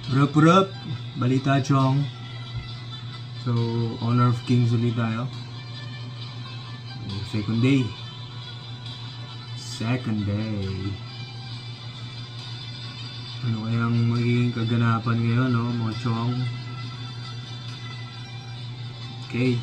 Rup, balita chong. So, Honor of Kings ulit tayo. Second day. Ano kayang magiging kaganapan ngayon, no, mga chong? Okay,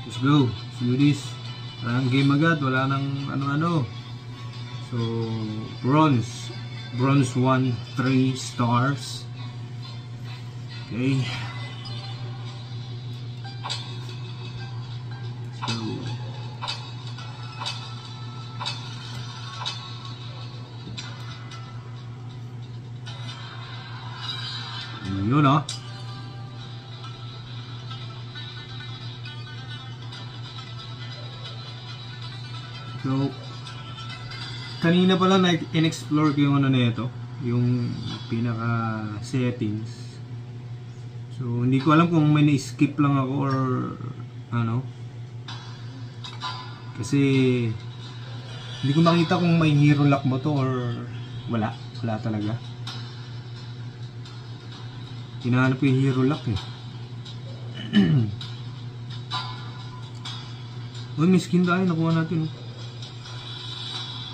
let's go. Let's do this. Walang game agad, wala nang ano-ano. So, bronze 1, 3 stars. Okay. So, yun, no? So, kanina pala na-explore ko yung ano na ito, yung pinaka settings. So, hindi ko alam kung may na-skip lang ako or ano. Kasi hindi ko makita kung may hero lock ba to or wala talaga. Hinahanap ko yung hero lock eh. Uy, may skin tayo, nakuha natin.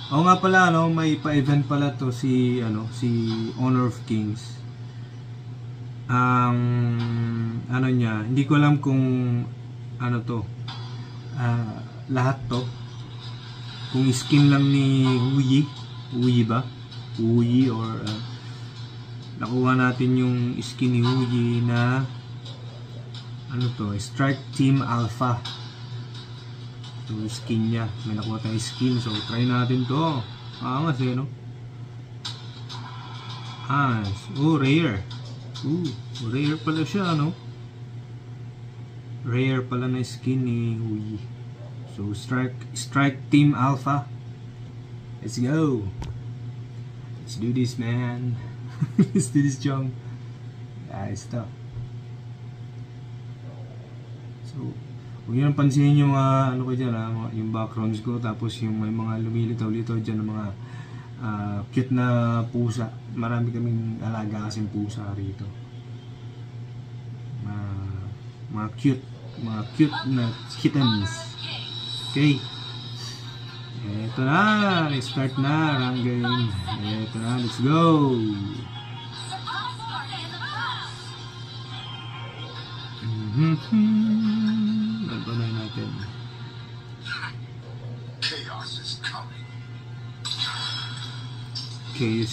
Oo nga pala, no, may pa-event pala to si Honor of Kings. Ano niya, hindi ko alam kung ano to. Lahat to. Kung skin lang ni Huyi ba? Huyi or nakuha natin yung skin ni Huyi na ano to, Strike Team Alpha. So, skin niya. May nakuha tayong skin. So, try natin to. Angas eh, no? Rare. Rare pala siya, no? Rare pala na skin ni Huyi. So, Strike Team Alpha. Let's go. Let's do this, man. Let's do this, Jung. Stop. So, huwag nyo nang pansinin yung mga ano ko dyan, yung backgrounds ko, tapos yung may mga lumilitaw-litaw dyan ng mga cute na pusa. Marami kaming alaga kasing pusa rito. Mga cute na kittens. Okay. Eto na, let's start na rank game. Eto na, let's go. Nagbanay natin. Chaos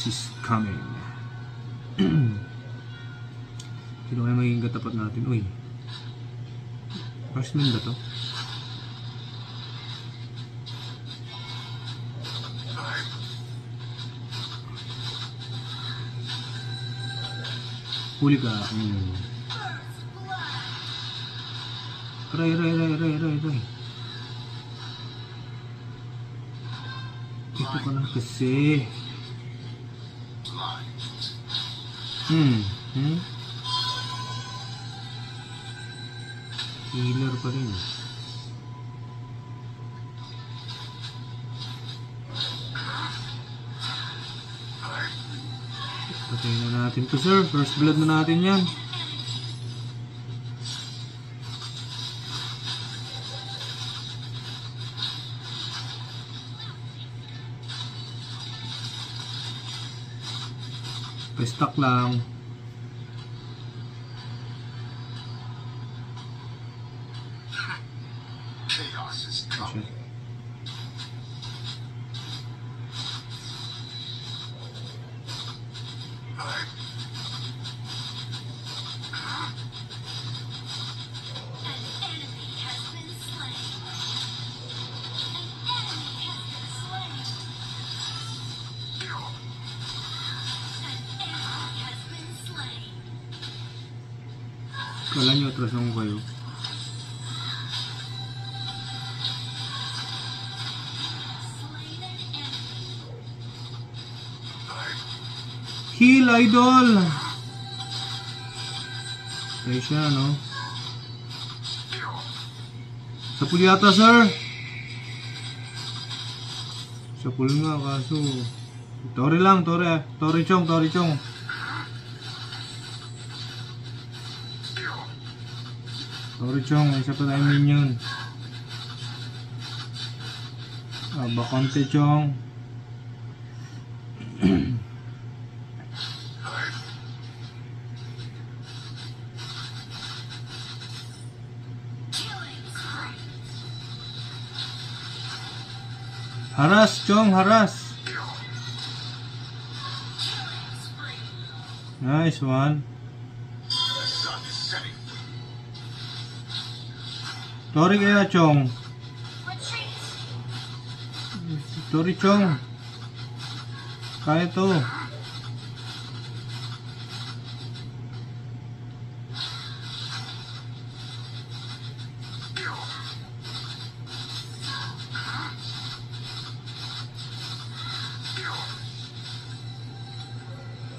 is coming. Sino kaya magiging katapat natin? Uy, Marksman ba to? Huli ka. Ray. Ito ka lang kasi. Healer pa rin. Patayin na natin to, sir. First blood na natin yan. Pa-stock lang. Kala nyo atrasan ko kayo. Heal, idol! Kaya siya, no? Sapul yata, sir! Sapul nga, kaso... Tori lang, Tori chong. Sorry, Chong. May isa pa tayong minion. Bakante, Chong. Haras, Chong. Haras. Nice one. Sorry kaya, Chong. Sorry, Chong. Kaya to.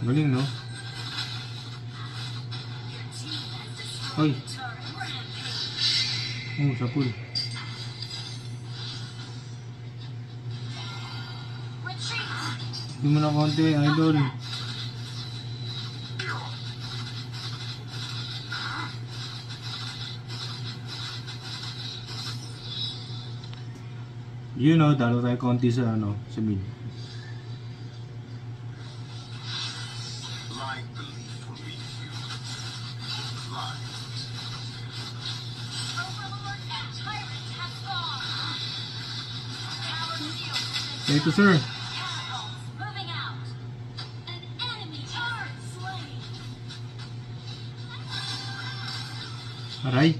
Galing, no? Ay. Sapul. Hindi mo na konti, idol. You know, dalo tayo konti sa sa mid. Ito, sir. Aray.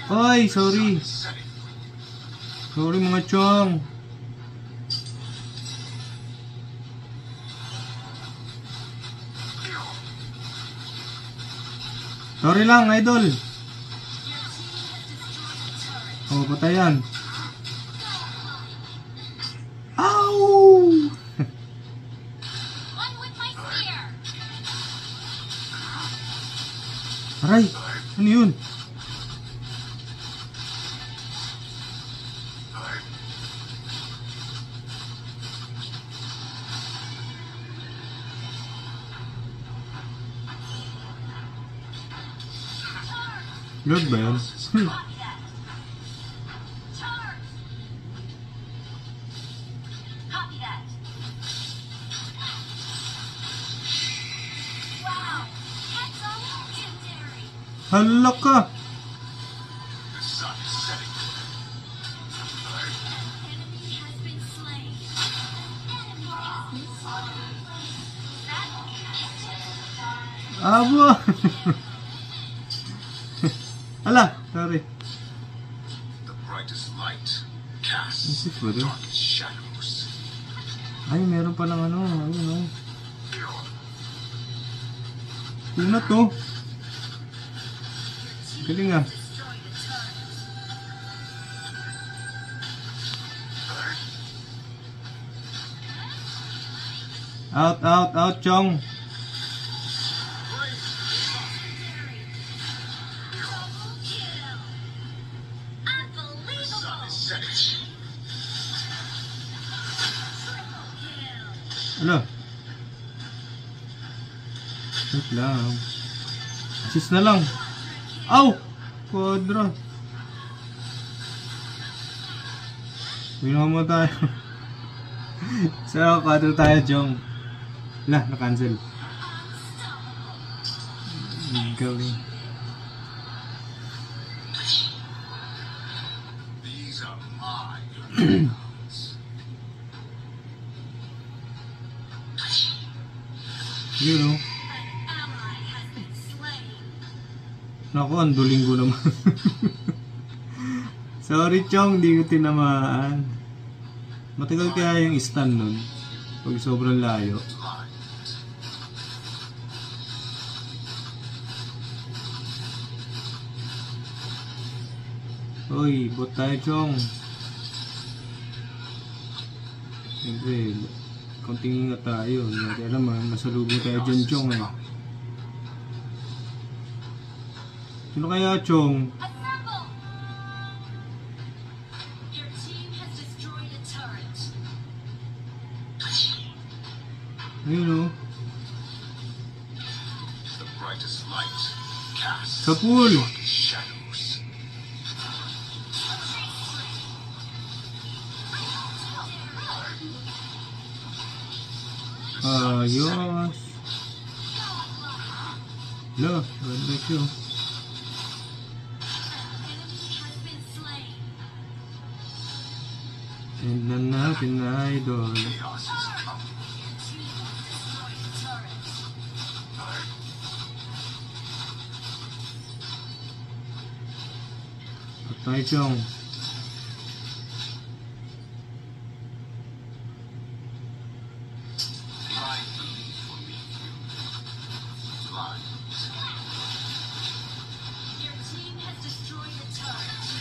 Ay, sorry. Sorry mga chong. Sorry lang, idol. Oh, patayan. Ow! Aray, ano yun? Lord ba yun? Hala ka! Aba! Hala! Sorry. Isip ba doon? Ay, meron pa lang ayun. Tuna to. Galing ah. Out, Chong. Ano? Wait lang. Assist na lang. Aw! Quadra. Binuha mo tayo. So, quadra tayo, Chong. Wala, na-cancel. Galing. You know. Naku, ang duling ko naman. Sorry, Chong, di ko tinamaan. Matagal kaya yung stun nun pag sobrang layo. Uy, bot tayo, Chong. Siyempre, konting ingat tayo. Hindi alam, masalubong tayo dyan, Chong eh. Sino kaya, Chong? Ayun o. The brightest light casts Sa pool. shadows. Ayos. Lo, ganda siya. Tignan natin na idol. Chaos is coming. Patay siyang. Blind belief will lead you blind. Your team has destroyed a turret.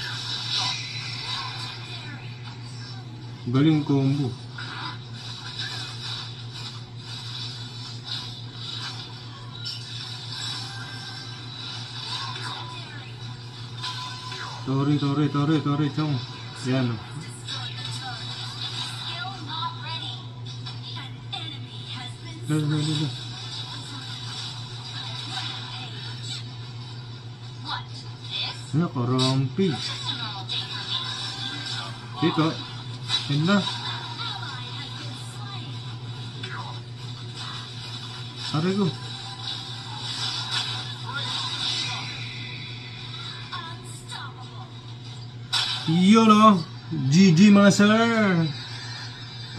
Galing combo. Sorry, chong. Yan. Skill not ready. An enemy has been Lo. what? This? Naka-rampage. Personal danger. Dito. Yan na. Ally has been slain. Aray ko. Unstoppable. Yun o. GG mga sir.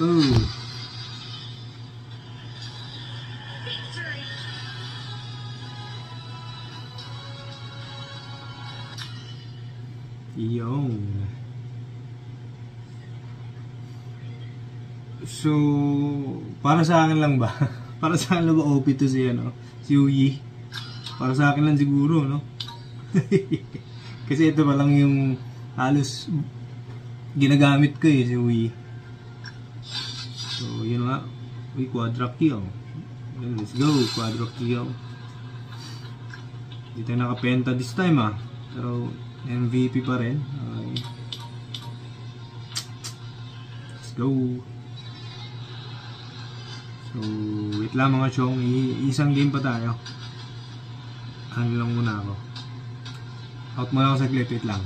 Oh. Victory. Yun. So, para sa akin lang ba? Para sa akin lang ba OP to si Uyi? Para sa akin lang siguro, no? Kasi ito pa lang yung halos ginagamit ko si Uyi. So, yun nga. Uy, quadra kill. Let's go, quadra kill. Hindi tayo nakapenta this time Pero MVP pa rin. Okay. Let's go. So, wait lang mga chong. Isang game pa tayo. Ano lang muna ako. Out muna ako saglit, wait lang.